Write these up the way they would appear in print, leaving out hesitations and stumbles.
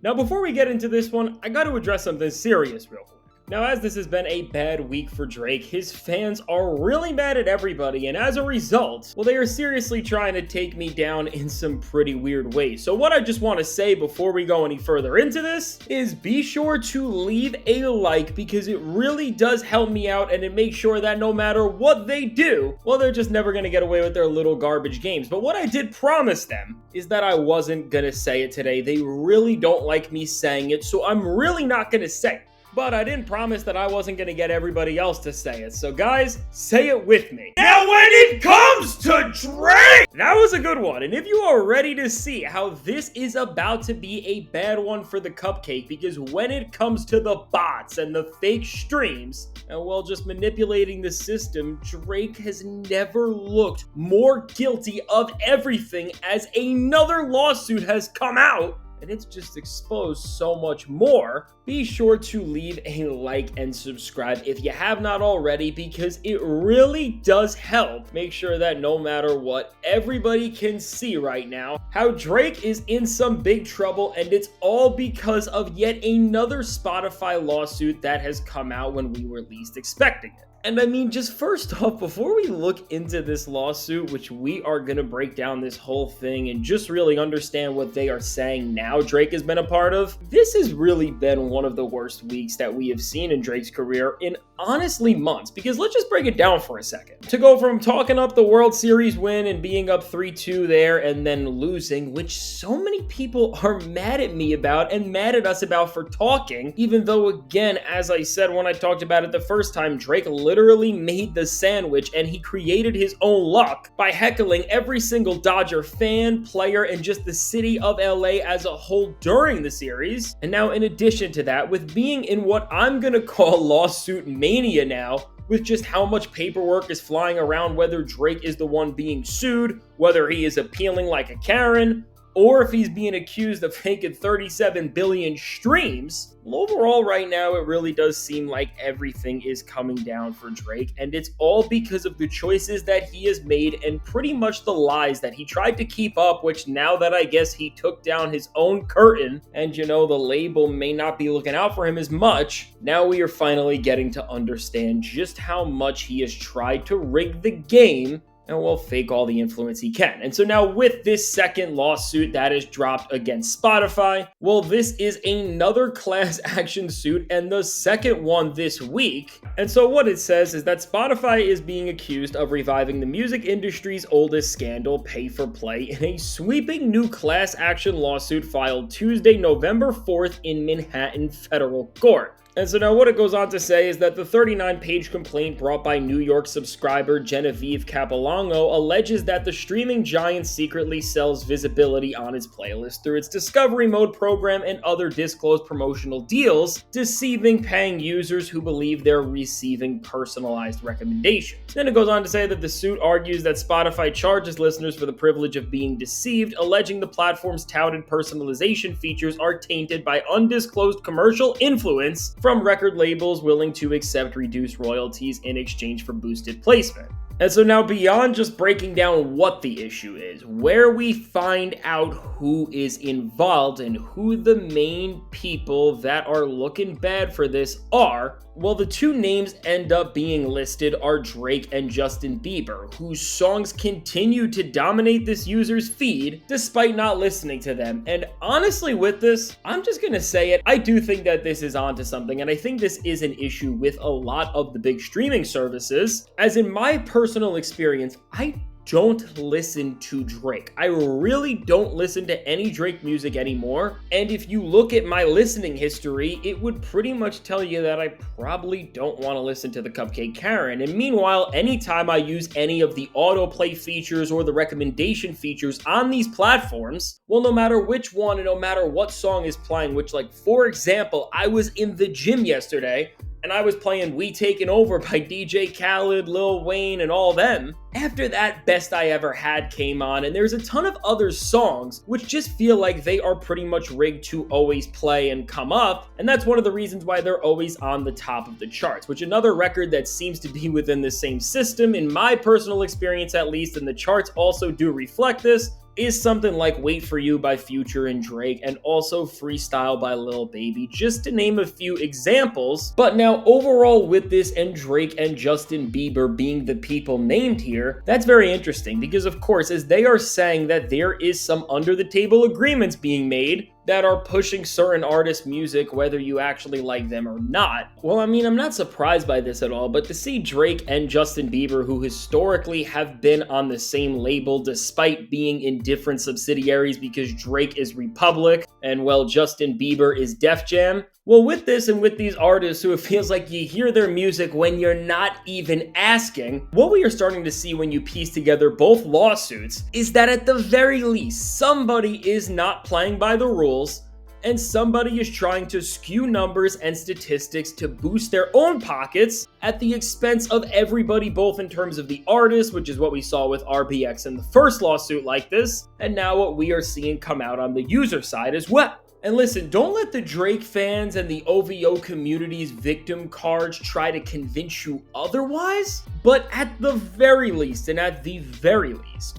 Now, before we get into this one, I gotta address something serious real quick. Now, as this has been a bad week for Drake, his fans are really mad at everybody, and as a result, well, they are seriously trying to take me down in some pretty weird ways. So what I just want to say before we go any further into this is be sure to leave a like, because it really does help me out, and it makes sure that no matter what they do, well, they're just never gonna get away with their little garbage games. But what I did promise them is that I wasn't gonna say it today. They really don't like me saying it, so I'm really not gonna say it. But I didn't promise that I wasn't going to get everybody else to say it. So guys, say it with me. Now when it comes to Drake! That was a good one. And if you are ready to see how this is about to be a bad one for the cupcake, because when it comes to the bots and the fake streams, and well, just manipulating the system, Drake has never looked more guilty of everything as another lawsuit has come out. And it's just exposed so much more. Be sure to leave a like and subscribe if you have not already, because it really does help make sure that no matter what, everybody can see right now how Drake is in some big trouble, and it's all because of yet another Spotify lawsuit that has come out when we were least expecting it. And I mean, just first off, before we look into this lawsuit, which we are going to break down this whole thing and just really understand what they are saying now Drake has been a part of, this has really been one of the worst weeks that we have seen in Drake's career in honestly months. Because let's just break it down for a second. To go from talking up the World Series win and being up 3-2 there and then losing, which so many people are mad at me about and mad at us about for talking, even though, again, as I said when I talked about it the first time, Drake literally made the sandwich and he created his own luck by heckling every single Dodger fan, player, and just the city of LA as a whole during the series. And now, in addition to that, with being in what I'm gonna call lawsuit mania now, with just how much paperwork is flying around, whether Drake is the one being sued, whether he is appealing like a Karen, or if he's being accused of faking 37 billion streams. Well, overall right now, it really does seem like everything is coming down for Drake, and it's all because of the choices that he has made and pretty much the lies that he tried to keep up, which now that I guess he took down his own curtain and, you know, the label may not be looking out for him as much, now we are finally getting to understand just how much he has tried to rig the game and will fake all the influence he can. And so now with this second lawsuit that is dropped against Spotify, well, this is another class action suit and the second one this week. And so what it says is that Spotify is being accused of reviving the music industry's oldest scandal, pay for play, in a sweeping new class action lawsuit filed Tuesday, November 4th in Manhattan federal court. And so now what it goes on to say is that the 39-page complaint brought by New York subscriber Genevieve Capolongo alleges that the streaming giant secretly sells visibility on its playlist through its Discovery Mode program and other disclosed promotional deals, deceiving paying users who believe they're receiving personalized recommendations. Then it goes on to say that the suit argues that Spotify charges listeners for the privilege of being deceived, alleging the platform's touted personalization features are tainted by undisclosed commercial influence from record labels willing to accept reduced royalties in exchange for boosted placement. And so now, beyond just breaking down what the issue is, where we find out who is involved and who the main people that are looking bad for this are, well, the two names end up being listed are Drake and Justin Bieber, whose songs continue to dominate this user's feed despite not listening to them. And honestly, with this, I'm just gonna say it, I do think that this is onto something, and I think this is an issue with a lot of the big streaming services, as in my personal experience, I don't listen to Drake. I really don't listen to any Drake music anymore. And if you look at my listening history, it would pretty much tell you that I probably don't want to listen to the Cupcake Karen. And meanwhile, anytime I use any of the autoplay features or the recommendation features on these platforms, well, no matter which one and no matter what song is playing, which, like, for example, I was in the gym yesterday and I was playing We Taken Over by DJ Khaled, Lil Wayne, and all them. After that, Best I Ever Had came on, and there's a ton of other songs which just feel like they are pretty much rigged to always play and come up, and that's one of the reasons why they're always on the top of the charts, which another record that seems to be within the same system, in my personal experience at least, and the charts also do reflect this, is something like Wait For You by Future and Drake, and also Freestyle by Lil Baby, just to name a few examples. But now overall with this and Drake and Justin Bieber being the people named here, that's very interesting because of course, as they are saying that there is some under the table agreements being made that are pushing certain artists' music whether you actually like them or not. Well, I mean, I'm not surprised by this at all, but to see Drake and Justin Bieber, who historically have been on the same label despite being in different subsidiaries because Drake is Republic and, well, Justin Bieber is Def Jam. Well, with this and with these artists who it feels like you hear their music when you're not even asking, what we are starting to see when you piece together both lawsuits is that at the very least, somebody is not playing by the rules and somebody is trying to skew numbers and statistics to boost their own pockets at the expense of everybody, both in terms of the artist, which is what we saw with RBX in the first lawsuit like this, and now what we are seeing come out on the user side as well. And listen, don't let the Drake fans and the OVO community's victim cards try to convince you otherwise. But at the very least,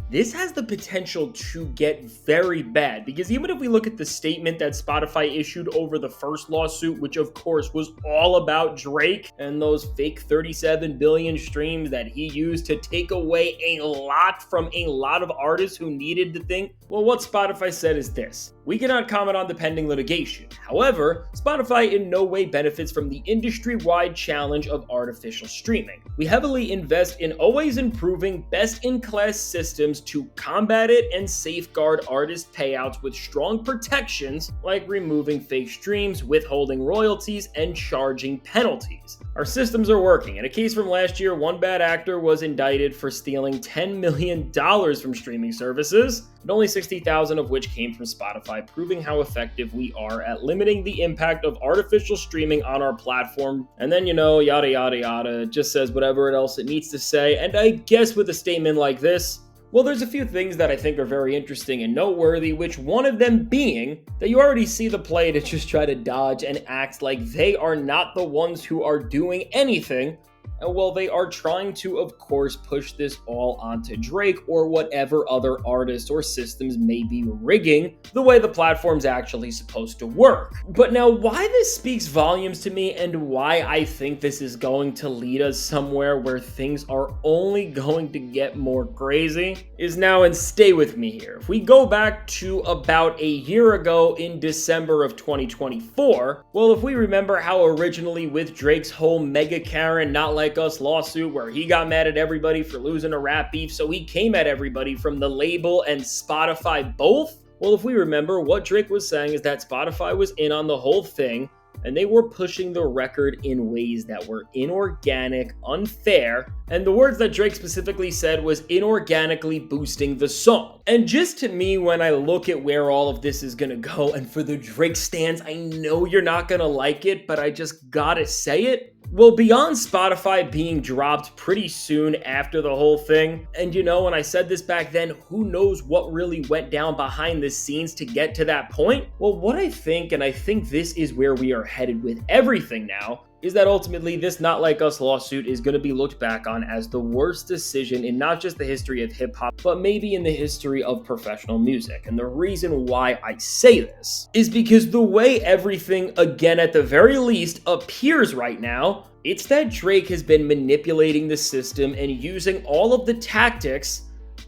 this has the potential to get very bad. Because even if we look at the statement that Spotify issued over the first lawsuit, which of course was all about Drake and those fake 37 billion streams that he used to take away a lot from a lot of artists who needed the thing. Well, what Spotify said is this: we cannot comment on the pending litigation. However, Spotify in no way benefits from the industry-wide challenge of artificial streaming. We heavily invest in always improving best-in-class systems to combat it and safeguard artist payouts with strong protections like removing fake streams, withholding royalties, and charging penalties. Our systems are working. In a case from last year, one bad actor was indicted for stealing $10 million from streaming services, and only $60,000 of which came from Spotify, proving how effective we are at limiting the impact of artificial streaming on our platform. And then, yada, yada, yada, it just says whatever else it needs to say. And I guess with a statement like this, well, there's a few things that I think are very interesting and noteworthy, which one of them being that you already see the play to just try to dodge and act like they are not the ones who are doing anything. And well, they are trying to, of course, push this all onto Drake or whatever other artists or systems may be rigging the way the platform's actually supposed to work. But now, why this speaks volumes to me and why I think this is going to lead us somewhere where things are only going to get more crazy is now, and stay with me here. If we go back to about a year ago in December of 2024, well, if we remember how originally with Drake's whole Mega Karen Not Like Us lawsuit where he got mad at everybody for losing a rap beef, so he came at everybody from the label and Spotify both. Well, if we remember, what Drake was saying is that Spotify was in on the whole thing and they were pushing the record in ways that were inorganic, unfair, and the words that Drake specifically said was inorganically boosting the song. And just to me, when I look at where all of this is gonna go, and for the Drake stans, I know you're not gonna like it, but I just gotta say it. Well, beyond Spotify being dropped pretty soon after the whole thing, and when I said this back then, who knows what really went down behind the scenes to get to that point? Well, what I think, and I think this is where we are headed with everything now, is that ultimately this Not Like Us lawsuit is going to be looked back on as the worst decision in not just the history of hip-hop, but maybe in the history of professional music. And the reason why I say this is because the way everything, again at the very least, appears right now, it's that Drake has been manipulating the system and using all of the tactics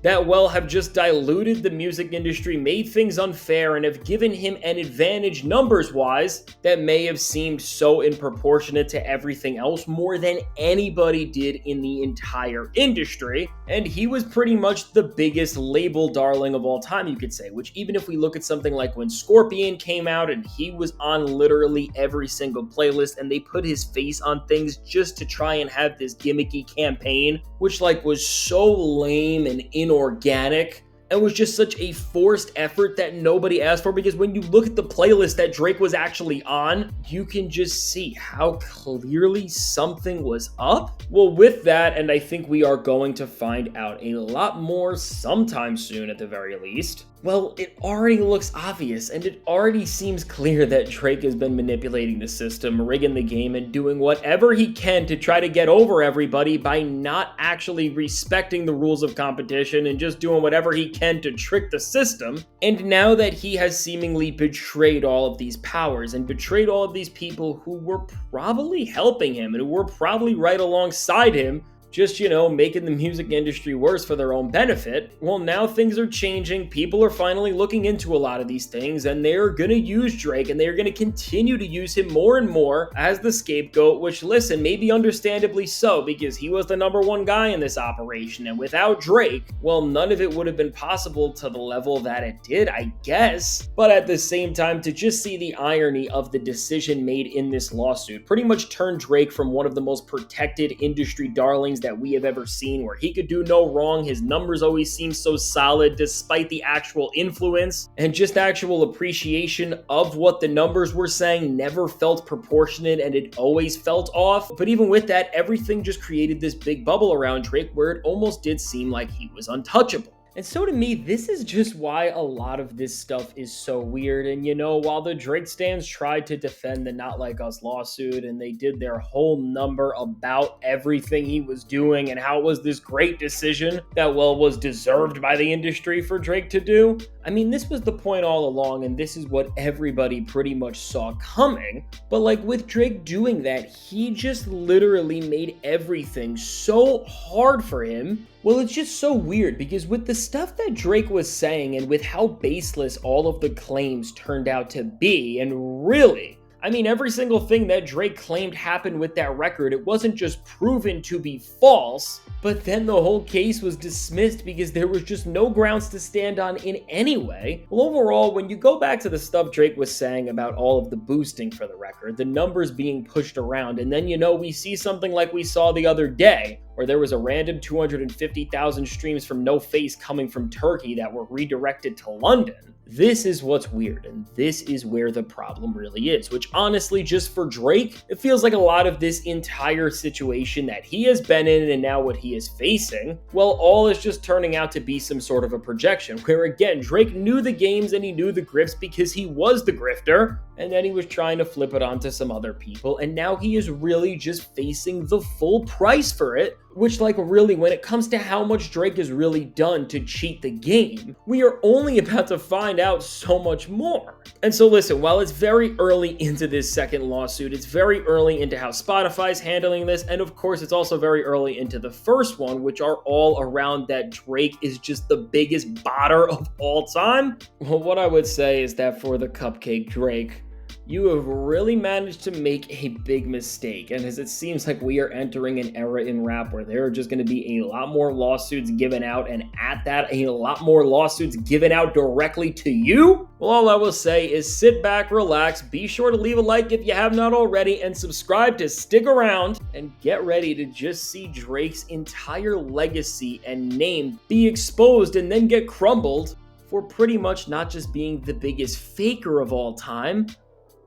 that, well, have just diluted the music industry, made things unfair, and have given him an advantage numbers-wise that may have seemed so disproportionate to everything else, more than anybody did in the entire industry. And he was pretty much the biggest label darling of all time, you could say, which even if we look at something like when Scorpion came out and he was on literally every single playlist and they put his face on things just to try and have this gimmicky campaign, which was so lame and inorganic and was just such a forced effort that nobody asked for, because when you look at the playlist that Drake was actually on, you can just see how clearly something was up. Well, with that, and I think we are going to find out a lot more sometime soon at the very least, Well, it already looks obvious, and it already seems clear that Drake has been manipulating the system, rigging the game, and doing whatever he can to try to get over everybody by not actually respecting the rules of competition and just doing whatever he can to trick the system. And now that he has seemingly betrayed all of these powers and betrayed all of these people who were probably helping him and who were probably right alongside him, just, making the music industry worse for their own benefit. Well, now things are changing. People are finally looking into a lot of these things, and they're gonna use Drake, and they're gonna continue to use him more and more as the scapegoat, which, listen, maybe understandably so, because he was the number one guy in this operation, and without Drake, well, none of it would have been possible to the level that it did, I guess. But at the same time, to just see the irony of the decision made in this lawsuit pretty much turned Drake from one of the most protected industry darlings that we have ever seen, where he could do no wrong. His numbers always seem so solid despite the actual influence, and just actual appreciation of what the numbers were saying never felt proportionate, and it always felt off. But even with that, everything just created this big bubble around Drake where it almost did seem like he was untouchable. And so to me, this is just why a lot of this stuff is so weird. And while the Drake stans tried to defend the Not Like Us lawsuit, and they did their whole number about everything he was doing and how it was this great decision that, well, was deserved by the industry for Drake to do, I mean, this was the point all along, and this is what everybody pretty much saw coming. But like with Drake doing that, he just literally made everything so hard for him. Well, it's just so weird, because with the stuff that Drake was saying and with how baseless all of the claims turned out to be, and really, I mean, every single thing that Drake claimed happened with that record, it wasn't just proven to be false, but then the whole case was dismissed because there was just no grounds to stand on in any way. Well, overall, when you go back to the stuff Drake was saying about all of the boosting for the record, the numbers being pushed around, and then, we see something like we saw the other day, where there was a random 250,000 streams from No Face coming from Turkey that were redirected to London. This is what's weird, and this is where the problem really is, which honestly, just for Drake, it feels like a lot of this entire situation that he has been in and now what he is facing, well, all is just turning out to be some sort of a projection, where again, Drake knew the games and he knew the grifts because he was the grifter, and then he was trying to flip it onto some other people, and now he is really just facing the full price for it, which, like, really, when it comes to how much Drake has really done to cheat the game, we are only about to find out so much more. And so listen, while it's very early into this second lawsuit, it's very early into how Spotify's handling this, and of course it's also very early into the first one, which are all around that Drake is just the biggest botter of all time. Well, what I would say is that for the cupcake Drake, you have really managed to make a big mistake, and as it seems like we are entering an era in rap where there are just going to be a lot more lawsuits given out, and at that, a lot more lawsuits given out directly to you, well, all I will say is sit back, relax, be sure to leave a like if you have not already, and subscribe to stick around, and get ready to just see Drake's entire legacy and name be exposed and then get crumbled for pretty much not just being the biggest faker of all time,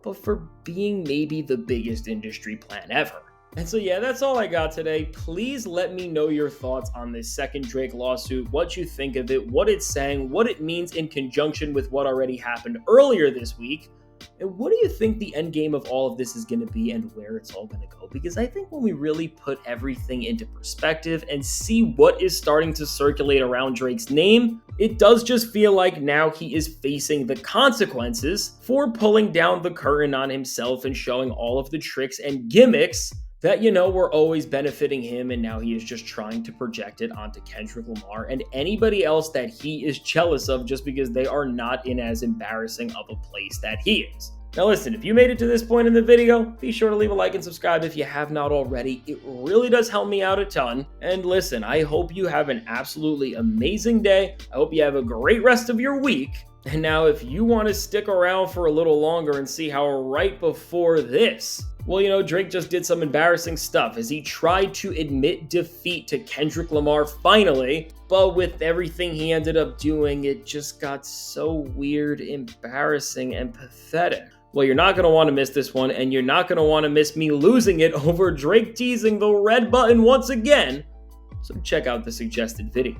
but for being maybe the biggest industry plan ever. And so yeah, that's all I got today. Please let me know your thoughts on this second Drake lawsuit, what you think of it, what it's saying, what it means in conjunction with what already happened earlier this week, and what do you think the end game of all of this is going to be and where it's all going to go? Because I think when we really put everything into perspective and see what is starting to circulate around Drake's name, it does just feel like now he is facing the consequences for pulling down the curtain on himself and showing all of the tricks and gimmicks that, were always benefiting him, and now he is just trying to project it onto Kendrick Lamar and anybody else that he is jealous of just because they are not in as embarrassing of a place that he is. Now listen, if you made it to this point in the video, be sure to leave a like and subscribe if you have not already. It really does help me out a ton. And listen, I hope you have an absolutely amazing day. I hope you have a great rest of your week. And now if you want to stick around for a little longer and see how right before this, well, Drake just did some embarrassing stuff as he tried to admit defeat to Kendrick Lamar finally, but with everything he ended up doing, it just got so weird, embarrassing, and pathetic. Well, you're not going to want to miss this one, and you're not going to want to miss me losing it over Drake teasing the red button once again, so check out the suggested video.